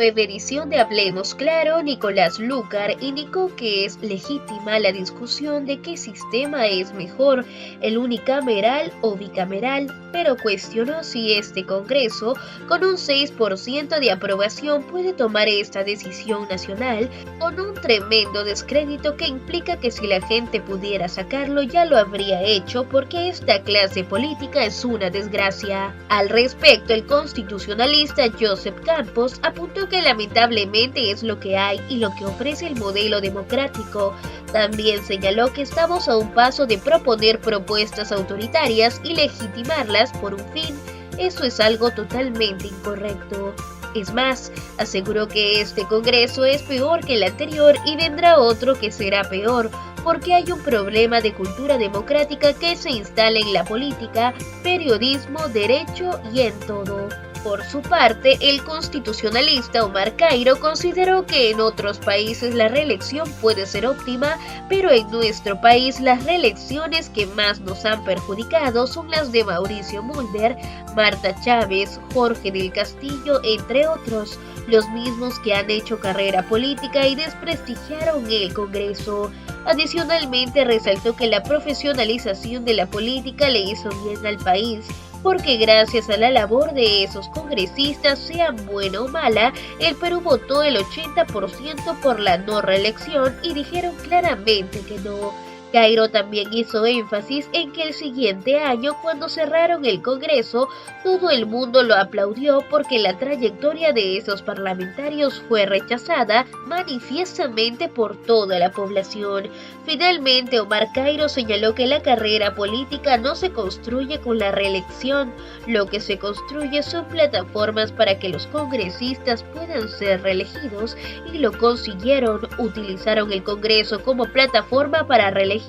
nueva edición de Hablemos Claro, Nicolás Lúcar indicó que es legítima la discusión de qué sistema es mejor, el unicameral o bicameral, pero cuestionó si este Congreso, con un 6% de aprobación, puede tomar esta decisión nacional con un tremendo descrédito que implica que si la gente pudiera sacarlo ya lo habría hecho porque esta clase política es una desgracia. Al respecto, el constitucionalista Joseph Campos apuntó que lamentablemente es lo que hay y lo que ofrece el modelo democrático. También señaló que estamos a un paso de proponer propuestas autoritarias y legitimarlas por un fin. Eso es algo totalmente incorrecto. Es más, aseguró que este Congreso es peor que el anterior y vendrá otro que será peor, porque hay un problema de cultura democrática que se instala en la política, periodismo, derecho y en todo. Por su parte, el constitucionalista Omar Cairo consideró que en otros países la reelección puede ser óptima, pero en nuestro país las reelecciones que más nos han perjudicado son las de Mauricio Mulder, Marta Chávez, Jorge del Castillo, entre otros, los mismos que han hecho carrera política y desprestigiaron el Congreso. Adicionalmente, resaltó que la profesionalización de la política le hizo bien al país, porque gracias a la labor de esos congresistas, sea buena o mala, el Perú votó el 80% por la no reelección y dijeron claramente que no. Cairo también hizo énfasis en que el siguiente año, cuando cerraron el Congreso, todo el mundo lo aplaudió porque la trayectoria de esos parlamentarios fue rechazada manifiestamente por toda la población. Finalmente, Omar Cairo señaló que la carrera política no se construye con la reelección, lo que se construye son plataformas para que los congresistas puedan ser reelegidos y lo consiguieron, utilizaron el Congreso como plataforma para reelegirse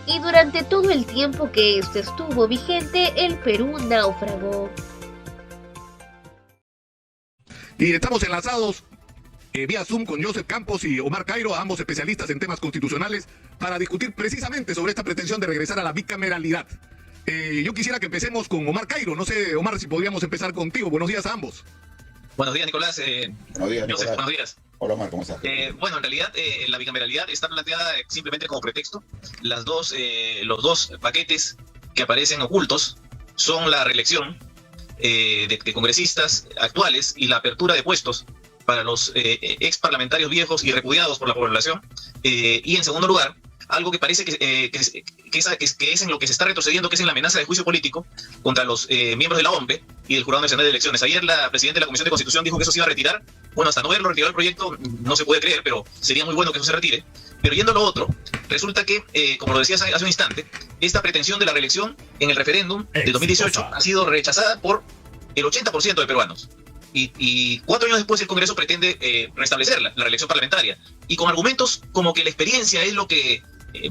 y durante todo el tiempo que este estuvo vigente, el Perú naufragó. Y estamos enlazados vía Zoom con Joseph Campos y Omar Cairo, ambos especialistas en temas constitucionales, para discutir precisamente sobre esta pretensión de regresar a la bicameralidad. Yo quisiera que empecemos con Omar Cairo. No sé, Omar, si podríamos empezar contigo. Buenos días a ambos. Buenos días, Nicolás. Buenos días, Joseph, Nicolás. buenos días. Hola, Omar, ¿cómo estás? Bueno, en realidad la bicameralidad está planteada simplemente como pretexto. Los dos paquetes que aparecen ocultos son la reelección de congresistas actuales y la apertura de puestos para los ex parlamentarios viejos y repudiados por la población. Y en segundo lugar, algo que parece que es en lo que se está retrocediendo, que es en la amenaza de juicio político contra los miembros de la OMP y del Jurado Nacional de Elecciones. Ayer la presidenta de la Comisión de Constitución dijo que eso se iba a retirar. Bueno, hasta no verlo retirado el proyecto no se puede creer, pero sería muy bueno que eso se retire. Pero yendo a lo otro, resulta que, como lo decías hace un instante, esta pretensión de la reelección en el referéndum de 2018 ha sido rechazada por el 80% de peruanos. Y 4 años después el Congreso pretende restablecer la reelección parlamentaria. Y con argumentos como que la experiencia es lo que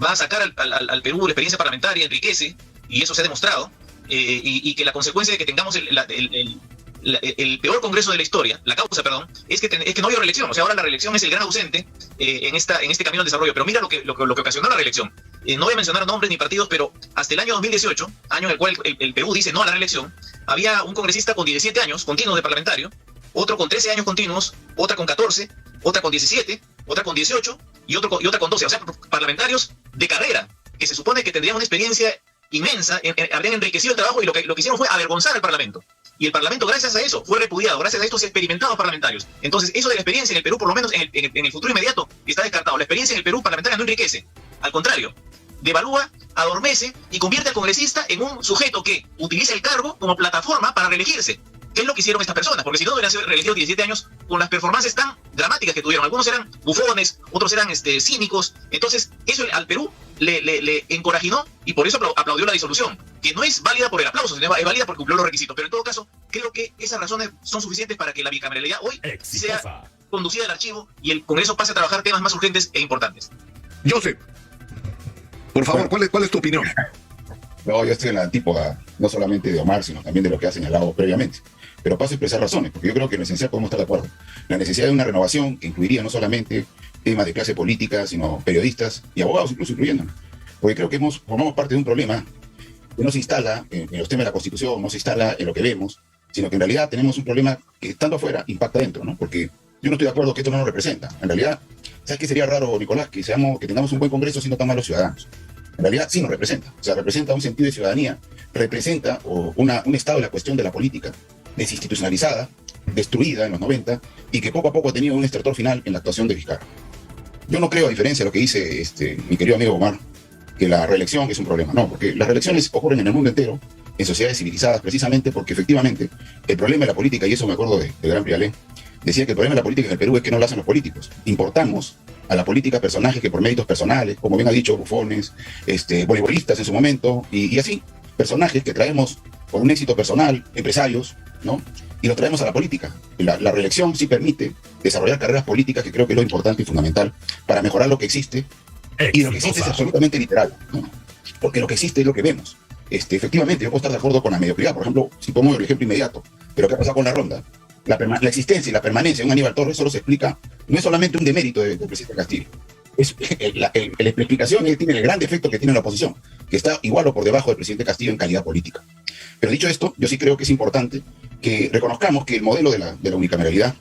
va a sacar al Perú, la experiencia parlamentaria enriquece, y eso se ha demostrado, y que la consecuencia de que tengamos el peor Congreso de la historia, la causa, perdón, es que no había reelección. O sea, ahora la reelección es el gran ausente en este camino al desarrollo. Pero mira lo que ocasionó la reelección. No voy a mencionar nombres ni partidos, pero hasta el año 2018, año en el cual el Perú dice no a la reelección, había un congresista con 17 años continuos de parlamentario, otro con 13 años continuos, otra con 14, otra con 17, otra con 18 y otra con 12. O sea, parlamentarios de carrera, que se supone que tendrían una experiencia inmensa, habrían enriquecido el trabajo, y lo que hicieron fue avergonzar al Parlamento. Y el Parlamento, gracias a eso, fue repudiado. Gracias a estos experimentados parlamentarios. Entonces, eso de la experiencia en el Perú, por lo menos en el futuro inmediato, está descartado. La experiencia en el Perú parlamentaria no enriquece. Al contrario, devalúa, adormece y convierte al congresista en un sujeto que utiliza el cargo como plataforma para reelegirse. ¿Qué es lo que hicieron estas personas? Porque si no, hubieran sido reelegidos 17 años con las performances tan dramáticas que tuvieron. Algunos eran bufones, otros eran cínicos. Entonces, eso al Perú le encorajinó, y por eso aplaudió la disolución, que no es válida por el aplauso, sino es válida porque cumplió los requisitos. Pero en todo caso, creo que esas razones son suficientes para que la bicameralidad hoy sea conducida al archivo y el Congreso pase a trabajar temas más urgentes e importantes. Joseph, por favor, ¿cuál es tu opinión? No, yo estoy en la antípoda, no solamente de Omar, sino también de lo que ha señalado previamente. Pero paso a expresar razones, porque yo creo que en esencial podemos estar de acuerdo. La necesidad de una renovación que incluiría no solamente temas de clase política, sino periodistas y abogados incluso incluyéndonos. Porque creo que formamos parte de un problema que no se instala en los temas de la Constitución, no se instala en lo que vemos, sino que en realidad tenemos un problema que estando afuera impacta dentro, ¿no? Porque Yo no estoy de acuerdo que esto no nos representa. En realidad, ¿sabes qué sería raro, Nicolás? Que tengamos un buen Congreso siendo tan malos ciudadanos. En realidad sí nos representa. O sea, representa un sentido de ciudadanía, representa un estado de la cuestión de la política desinstitucionalizada, destruida en los 90, y que poco a poco ha tenido un estertor final en la actuación de Vizcarra. Yo no creo, a diferencia de lo que dice mi querido amigo Omar, que la reelección es un problema. No, porque las reelecciones ocurren en el mundo entero, en sociedades civilizadas, precisamente porque efectivamente el problema de la política, y eso me acuerdo de Gran Prialé, decía que el problema de la política en el Perú es que no lo hacen los políticos. Importamos a la política personajes que por méritos personales, como bien ha dicho, bufones, voleibolistas en su momento, y así, personajes que traemos por un éxito personal, empresarios, ¿no? Y los traemos a la política. La reelección sí permite desarrollar carreras políticas, que creo que es lo importante y fundamental para mejorar lo que existe. Y lo que existe es absolutamente literal, ¿no? Porque lo que existe es lo que vemos. Efectivamente, yo puedo estar de acuerdo con la mediocridad. Por ejemplo, si pongo el ejemplo inmediato, pero ¿qué ha pasado con la ronda? La existencia y la permanencia de un Aníbal Torres solo se explica, no es solamente un demérito del presidente Castillo. La explicación tiene el gran defecto que tiene la oposición, que está igual o por debajo del presidente Castillo en calidad política. Pero dicho esto, yo sí creo que es importante que reconozcamos que el modelo de la unicameralidad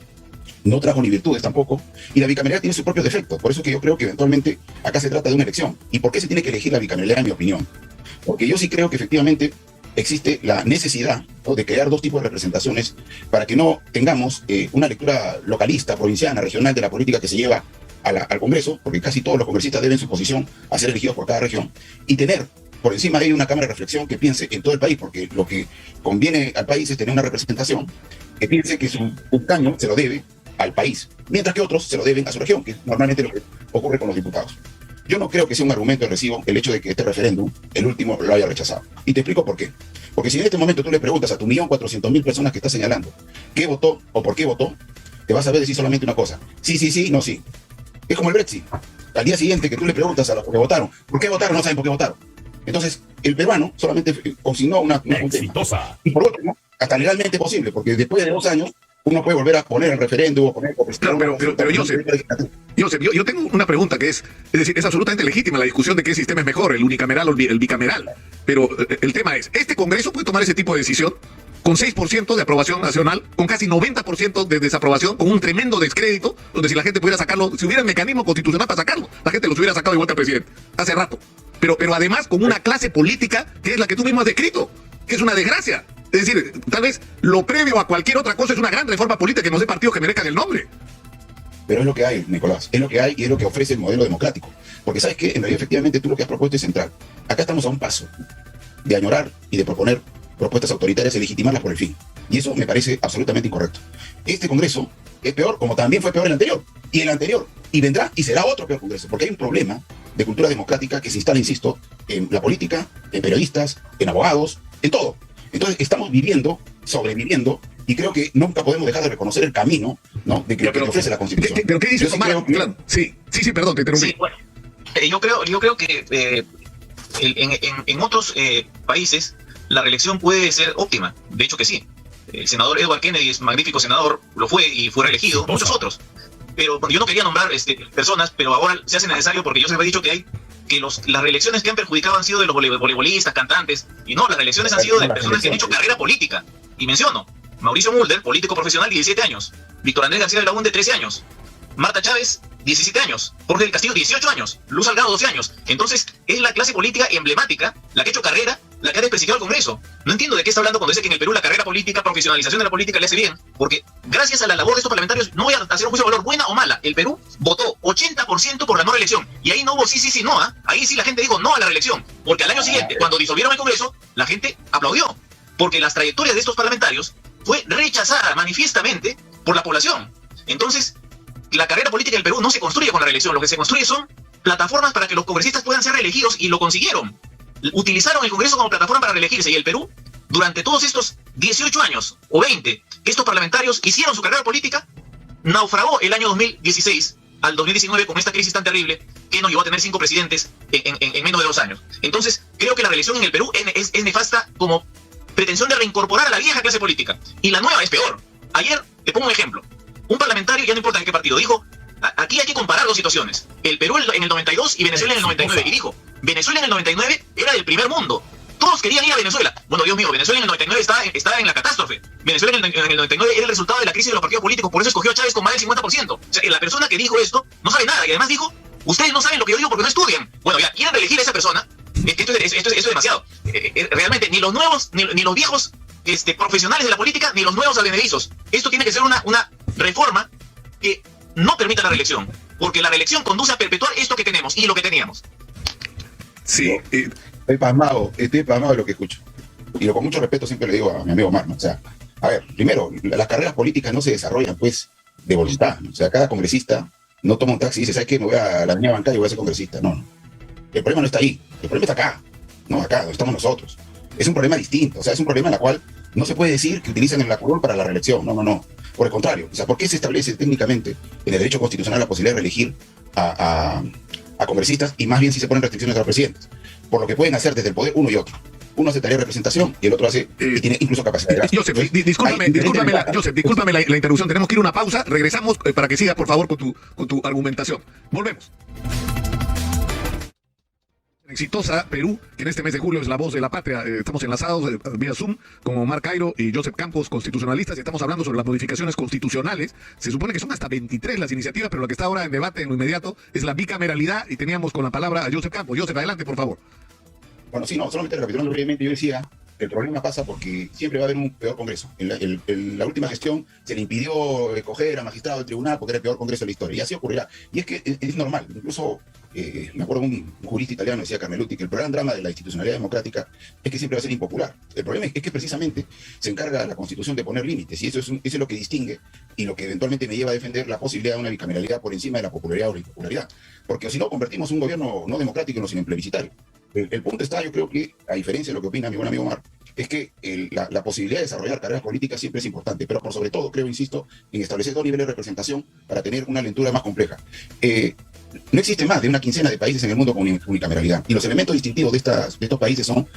no trajo ni virtudes tampoco, y la bicameralidad tiene sus propios defectos. Por eso que yo creo que eventualmente acá se trata de una elección. ¿Y por qué se tiene que elegir la bicameralidad, en mi opinión? Porque yo sí creo que efectivamente existe la necesidad, ¿no?, de crear dos tipos de representaciones para que no tengamos una lectura localista, provinciana, regional de la política que se lleva al Congreso, porque casi todos los congresistas deben su posición a ser elegidos por cada región, y tener por encima de ello una cámara de reflexión que piense en todo el país, porque lo que conviene al país es tener una representación que piense que su caño se lo debe al país, mientras que otros se lo deben a su región, que es normalmente lo que ocurre con los diputados. Yo no creo que sea un argumento de recibo el hecho de que este referéndum, el último, lo haya rechazado. Y te explico por qué. Porque si en este momento tú le preguntas a tu 1.400.000 personas que estás señalando qué votó o por qué votó, te vas a ver decir solamente una cosa: sí, sí, sí, no, sí. Es como el Brexit. Al día siguiente que tú le preguntas a los que votaron ¿por qué votaron? No saben por qué votaron. Entonces, el peruano solamente consignó una exitosa. Y por último, hasta legalmente posible, porque después de 2 años uno puede volver a poner el referéndum o poner... Claro, pero yo tengo una pregunta que es decir, es absolutamente legítima la discusión de qué sistema es mejor, el unicameral o el bicameral. Pero el tema es, ¿este Congreso puede tomar ese tipo de decisión con 6% de aprobación nacional, con casi 90% de desaprobación, con un tremendo descrédito, donde si la gente pudiera sacarlo, si hubiera el mecanismo constitucional para sacarlo, la gente los hubiera sacado de vuelta al presidente hace rato? Pero además con una clase política que es la que tú mismo has descrito, que es una desgracia. Es decir, tal vez lo previo a cualquier otra cosa es una gran reforma política que no sé partidos que merezcan el nombre. Pero es lo que hay, Nicolás, es lo que hay y es lo que ofrece el modelo democrático. Porque sabes que en realidad efectivamente tú lo que has propuesto es central. Acá estamos a un paso de añorar y de proponer propuestas autoritarias y legitimarlas por el fin. Y eso me parece absolutamente incorrecto. Este Congreso es peor, como también fue peor el anterior, y vendrá y será otro peor Congreso, porque hay un problema de cultura democrática que se instala, insisto, en la política, en periodistas, en abogados, en todo. Entonces estamos sobreviviendo, y creo que nunca podemos dejar de reconocer el camino, ¿no?, de que ofrece la Constitución. ¿Pero qué dices, Omar? Sí, claro. Sí, perdón, te interrumpí. Sí, bueno, yo creo que en otros países la reelección puede ser óptima. De hecho que sí. El senador Edward Kennedy es magnífico senador, lo fue y fue reelegido, muchos otros. Pero yo no quería nombrar personas, pero ahora se hace necesario porque yo se había dicho que las reelecciones que han perjudicado han sido de los voleibolistas, cantantes, y no, las reelecciones han sido de personas que han hecho carrera política. Y menciono, Mauricio Mulder, político profesional, 17 años. Víctor Andrés García de la UNDE, 13 años. Marta Chávez, 17 años. Jorge del Castillo, 18 años. Luz Salgado, 12 años. Entonces, es la clase política emblemática, la que ha hecho carrera, la que ha desprestigiado al Congreso. No entiendo de qué está hablando cuando dice que en el Perú la carrera política, profesionalización de la política le hace bien, porque gracias a la labor de estos parlamentarios, no voy a hacer un juicio de valor buena o mala, el Perú votó 80% por la no reelección, y ahí no hubo sí, no, ahí sí la gente dijo no a la reelección, porque al año siguiente, cuando disolvieron el Congreso, la gente aplaudió, porque las trayectorias de estos parlamentarios fue rechazada manifiestamente por la población. Entonces, la carrera política del Perú no se construye con la reelección, lo que se construye son plataformas para que los congresistas puedan ser reelegidos, y lo consiguieron. Utilizaron el Congreso como plataforma para reelegirse, y el Perú, durante todos estos 18 años o 20 que estos parlamentarios hicieron su carrera política, naufragó el año 2016 al 2019 con esta crisis tan terrible que nos llevó a tener 5 presidentes en menos de 2 años. Entonces, creo que la reelección en el Perú es nefasta como pretensión de reincorporar a la vieja clase política. Y la nueva es peor. Ayer, te pongo un ejemplo. Un parlamentario, ya no importa de qué partido, dijo: aquí hay que comparar 2 situaciones. El Perú en el 92 y Venezuela en el 99. Y dijo, Venezuela en el 99 era del primer mundo. Todos querían ir a Venezuela. Bueno, Dios mío, Venezuela en el 99 estaba en la catástrofe. Venezuela en el 99 era el resultado de la crisis de los partidos políticos, por eso escogió a Chávez con más del 50%. O sea, la persona que dijo esto no sabe nada y además dijo, ustedes no saben lo que yo digo porque no estudian. Bueno, ya, quieren reelegir a esa persona. Esto es demasiado. Realmente, ni los nuevos, ni los viejos profesionales de la política, ni los nuevos advenedizos. Esto tiene que ser una reforma que no permita la reelección, porque la reelección conduce a perpetuar esto que tenemos y lo que teníamos. Sí. Estoy pasmado de lo que escucho. Y con mucho respeto siempre le digo a mi amigo Omar, ¿no? O sea, a ver, primero, las carreras políticas no se desarrollan, pues, de voluntad, ¿no? O sea, cada congresista no toma un taxi y dice, ¿sabes qué? Me voy a la avenida Bancaria y voy a ser congresista. No, no. El problema no está ahí. El problema está acá. No, acá, donde estamos nosotros. Es un problema distinto. O sea, es un problema en el cual no se puede decir que utilizan el curul para la reelección. No, no, no. Por el contrario. O sea, ¿por qué se establece técnicamente en el derecho constitucional la posibilidad de reelegir a congresistas y más bien si se ponen restricciones a los presidentes? Por lo que pueden hacer desde el poder uno y otro. Uno hace tarea de representación y el otro hace y tiene incluso capacidad de gasto. Joseph, discúlpame la interrupción. Tenemos que ir a una pausa. Regresamos para que sigas, por favor, con tu argumentación. Volvemos. Exitosa Perú, que en este mes de julio es la voz de la patria. Estamos enlazados vía Zoom con Omar Cairo y Joseph Campos, constitucionalistas, y estamos hablando sobre las modificaciones constitucionales. Se supone que son hasta 23 las iniciativas, pero lo que está ahora en debate en lo inmediato es la bicameralidad, y teníamos con la palabra a Joseph Campos. Joseph, adelante, por favor. Bueno, sí, no, solamente recapitulando brevemente, yo decía que el problema pasa porque siempre va a haber un peor congreso. En la última gestión se le impidió escoger a magistrado del tribunal porque era el peor congreso de la historia, y así ocurrirá. Y es que es normal, incluso me acuerdo un jurista italiano decía, Carmeluti, que el gran drama de la institucionalidad democrática es que siempre va a ser impopular. El problema es que precisamente se encarga la Constitución de poner límites, y eso es lo que distingue y lo que eventualmente me lleva a defender la posibilidad de una bicameralidad por encima de la popularidad o la impopularidad. Porque si no, convertimos un gobierno no democrático sino en plebiscitario. El punto está, yo creo que, a diferencia de lo que opina mi buen amigo Omar, es que la posibilidad de desarrollar carreras políticas siempre es importante, pero por sobre todo, creo, insisto, en establecer dos niveles de representación para tener una lectura más compleja. No existe más de una quincena de países en el mundo con unicameralidad, y los elementos distintivos de estos países son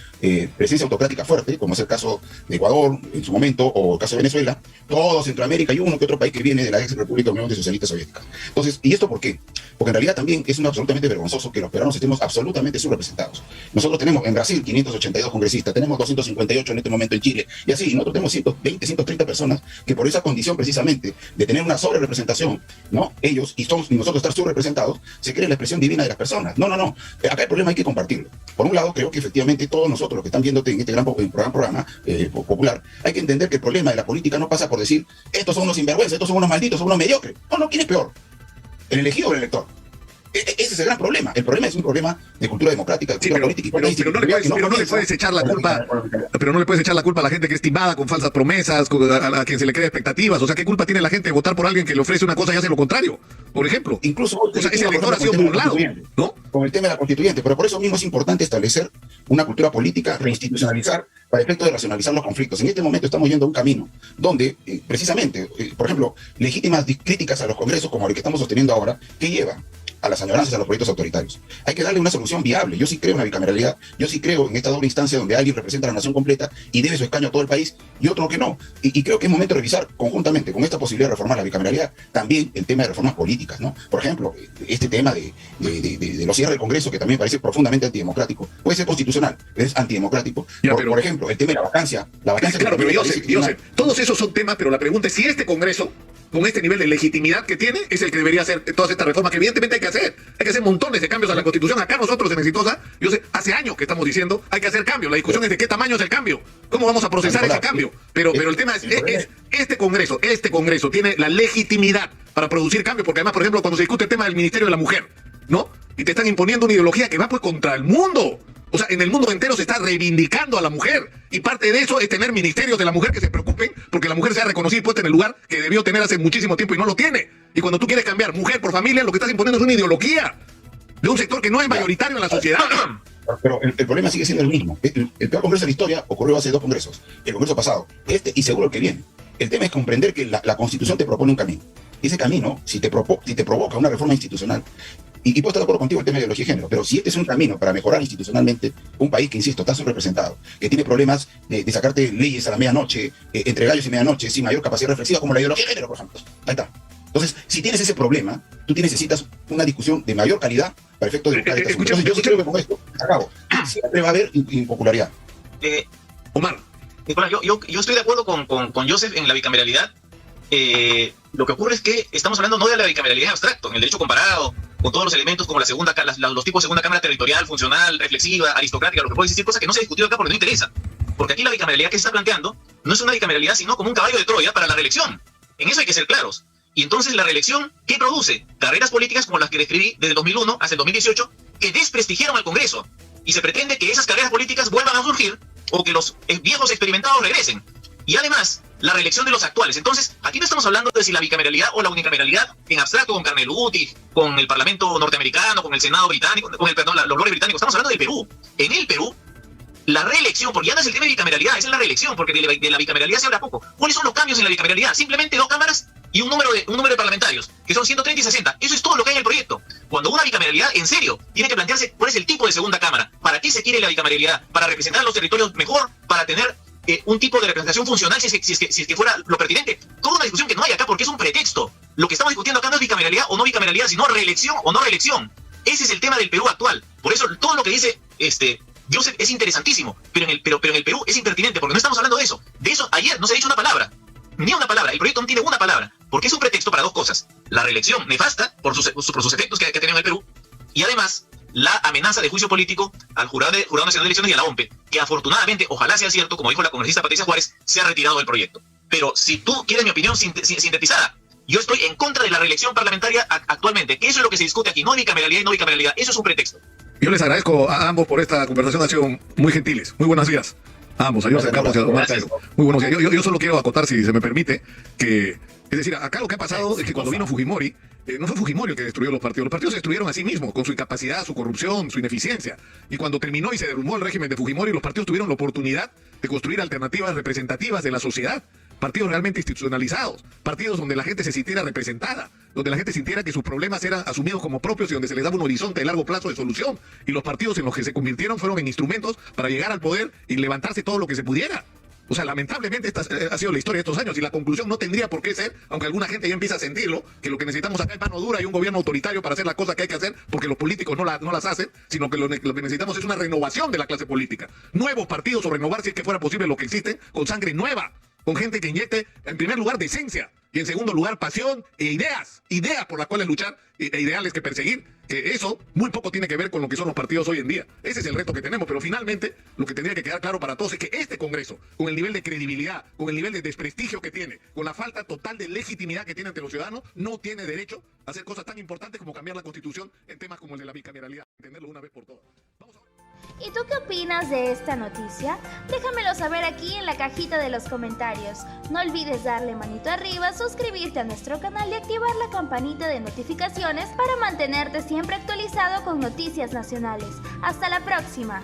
presencia autocrática fuerte, como es el caso de Ecuador en su momento, o el caso de Venezuela, todo Centroamérica y uno que otro país que viene de la ex República Unión de Socialistas Soviéticas. Entonces, ¿y esto por qué? Porque en realidad también es absolutamente vergonzoso que los peruanos estemos absolutamente subrepresentados. Nosotros tenemos en Brasil 582 congresistas, tenemos 258 en este momento en Chile, y así, nosotros tenemos 120, 130 personas que por esa condición precisamente de tener una sobrerepresentación, ¿no? Ellos y nosotros estar subrepresentados, se cree la expresión divina de las personas. No, no, no. Acá el problema hay que compartirlo. Por un lado, creo que efectivamente todos nosotros los que están viéndote en este gran programa popular, hay que entender que el problema de la política no pasa por decir, estos son unos sinvergüenzas, estos son unos malditos, son unos mediocres. No, no, ¿quién es peor? ¿El elegido o el elector? Ese es el gran problema. El problema es un problema de cultura democrática, de cultura política. Pero no le puedes echar la culpa. Pero no le puedes echar la culpa a la gente que es timada con falsas promesas, a quien se le crea expectativas. O sea, ¿qué culpa tiene la gente de votar por alguien que le ofrece una cosa y hace lo contrario? Por ejemplo. Incluso ese elector ha sido burlado, ¿no? Con el tema de la constituyente. Pero por eso mismo es importante establecer una cultura política, reinstitucionalizar, para efecto de racionalizar los conflictos. En este momento estamos yendo a un camino donde, precisamente, por ejemplo, legítimas críticas a los congresos, como el que estamos sosteniendo ahora, ¿qué lleva? A las añoranzas, a los proyectos autoritarios. Hay que darle una solución viable. Yo sí creo en la bicameralidad, yo sí creo en esta doble instancia donde alguien representa a la nación completa y debe su escaño a todo el país y otro que no. Y creo que es momento de revisar conjuntamente con esta posibilidad de reformar la bicameralidad también el tema de reformas políticas, ¿no? Por ejemplo, este tema de los cierres del Congreso, que también parece profundamente antidemocrático, puede ser constitucional, pero es antidemocrático. Por ejemplo, el tema de la vacancia. Claro, pero yo sé, todos esos son temas, pero la pregunta es si este Congreso, con este nivel de legitimidad que tiene, es el que debería hacer todas estas reformas que evidentemente hay que hacer. Hay que hacer montones de cambios a la Constitución. Acá nosotros en Exitosa, yo sé, hace años que estamos diciendo hay que hacer cambios. La discusión es de qué tamaño es el cambio. ¿Cómo vamos a procesar ese cambio? Pero el tema es este Congreso tiene la legitimidad para producir cambios, porque además, por ejemplo, cuando se discute el tema del Ministerio de la Mujer, ¿no? Y te están imponiendo una ideología que va pues contra el mundo. O sea, en el mundo entero se está reivindicando a la mujer. Y parte de eso es tener ministerios de la mujer que se preocupen porque la mujer sea reconocida y puesta en el lugar que debió tener hace muchísimo tiempo y no lo tiene. Y cuando tú quieres cambiar mujer por familia, lo que estás imponiendo es una ideología de un sector que no es mayoritario en la sociedad. Pero el problema sigue siendo el mismo. El peor congreso de la historia ocurrió hace 2 congresos. El congreso pasado, y seguro el que viene. El tema es comprender que la Constitución te propone un camino. Y ese camino, si te provoca una reforma institucional, y puedo estar de acuerdo contigo en el tema de ideología de género, pero si este es un camino para mejorar institucionalmente un país que, insisto, está subrepresentado, que tiene problemas de sacarte leyes a la medianoche, entre gallos y medianoche, sin mayor capacidad reflexiva, como la ideología de género, por ejemplo. Ahí está. Entonces, si tienes ese problema, tú necesitas una discusión de mayor calidad para efecto de buscar esta solución. Entonces, yo sí creo que con esto, acabo, siempre va a haber impopularidad. Omar. Nicolás, yo estoy de acuerdo con Joseph en la bicameralidad. Lo que ocurre es que estamos hablando no de la bicameralidad en abstracto, en el derecho comparado, con todos los elementos como la segunda, los tipos de segunda cámara territorial, funcional, reflexiva, aristocrática, lo que puede existir, cosa que no se ha discutido acá porque no interesa. Porque aquí la bicameralidad que se está planteando no es una bicameralidad, sino como un caballo de Troya para la reelección. En eso hay que ser claros. Y entonces la reelección, ¿qué produce? Carreras políticas como las que describí desde el 2001 hasta el 2018, que desprestigiaron al Congreso. Y se pretende que esas carreras políticas vuelvan a surgir o que los viejos experimentados regresen. Y además, la reelección de los actuales. Entonces, aquí no estamos hablando de si la bicameralidad o la unicameralidad en abstracto con Carneluti, con el Parlamento norteamericano, con el Senado británico, los lores británicos. Estamos hablando del Perú. En el Perú, la reelección, porque ya no es el tema de bicameralidad, esa es la reelección, porque de la bicameralidad se habla poco. ¿Cuáles son los cambios en la bicameralidad? Simplemente 2 cámaras y un número de parlamentarios, que son 130 y 60. Eso es todo lo que hay en el proyecto. Cuando una bicameralidad, en serio, tiene que plantearse cuál es el tipo de segunda cámara. ¿Para qué se quiere la bicameralidad? ¿Para representar los territorios mejor? ¿Para tener un tipo de representación funcional si es que fuera lo pertinente? Toda una discusión que no hay acá porque es un pretexto. Lo que estamos discutiendo acá no es bicameralidad o no bicameralidad, sino reelección o no reelección. Ese es el tema del Perú actual. Por eso todo lo que dice Joseph es interesantísimo, pero en el Perú es impertinente porque no estamos hablando de eso. De eso ayer no se ha dicho una palabra. Ni una palabra. El proyecto no tiene una palabra. Porque es un pretexto para 2 cosas. La reelección nefasta por sus efectos que ha tenido en el Perú. Y además, la amenaza de juicio político al Jurado Nacional de Elecciones y a la OMPE, que afortunadamente, ojalá sea cierto, como dijo la congresista Patricia Juárez, se ha retirado del proyecto. Pero si tú quieres mi opinión sintetizada, yo estoy en contra de la reelección parlamentaria actualmente, que eso es lo que se discute aquí, no bicameralidad y no bicameralidad, eso es un pretexto. Yo les agradezco a ambos por esta conversación, han sido muy gentiles. Muy buenos días a ambos, a Joseph Campos y a Omar Cairo. Muy buenos días. Yo solo quiero acotar, si se me permite, que, es decir, acá lo que ha pasado es que cuando vino Fujimori, no fue Fujimori el que destruyó los partidos se destruyeron a sí mismos, con su incapacidad, su corrupción, su ineficiencia. Y cuando terminó y se derrumbó el régimen de Fujimori, los partidos tuvieron la oportunidad de construir alternativas representativas de la sociedad. Partidos realmente institucionalizados, partidos donde la gente se sintiera representada, donde la gente sintiera que sus problemas eran asumidos como propios y donde se les daba un horizonte de largo plazo de solución. Y los partidos en los que se convirtieron fueron en instrumentos para llegar al poder y levantarse todo lo que se pudiera. O sea, lamentablemente esta ha sido la historia de estos años y la conclusión no tendría por qué ser, aunque alguna gente ya empieza a sentirlo, que lo que necesitamos acá es mano dura y un gobierno autoritario para hacer las cosas que hay que hacer, porque los políticos no las hacen, sino que lo que necesitamos es una renovación de la clase política. Nuevos partidos o renovar, si es que fuera posible, lo que existen, con sangre nueva, con gente que inyecte, en primer lugar, decencia, y en segundo lugar, pasión e ideas por las cuales luchar e ideales que perseguir, que eso muy poco tiene que ver con lo que son los partidos hoy en día. Ese es el reto que tenemos, pero finalmente lo que tendría que quedar claro para todos es que este Congreso, con el nivel de credibilidad, con el nivel de desprestigio que tiene, con la falta total de legitimidad que tiene ante los ciudadanos, no tiene derecho a hacer cosas tan importantes como cambiar la Constitución en temas como el de la bicameralidad. Entenderlo una vez por todas. Vamos a ver. ¿Y tú qué opinas de esta noticia? Déjamelo saber aquí en la cajita de los comentarios. No olvides darle manito arriba, suscribirte a nuestro canal y activar la campanita de notificaciones para mantenerte siempre actualizado con noticias nacionales. ¡Hasta la próxima!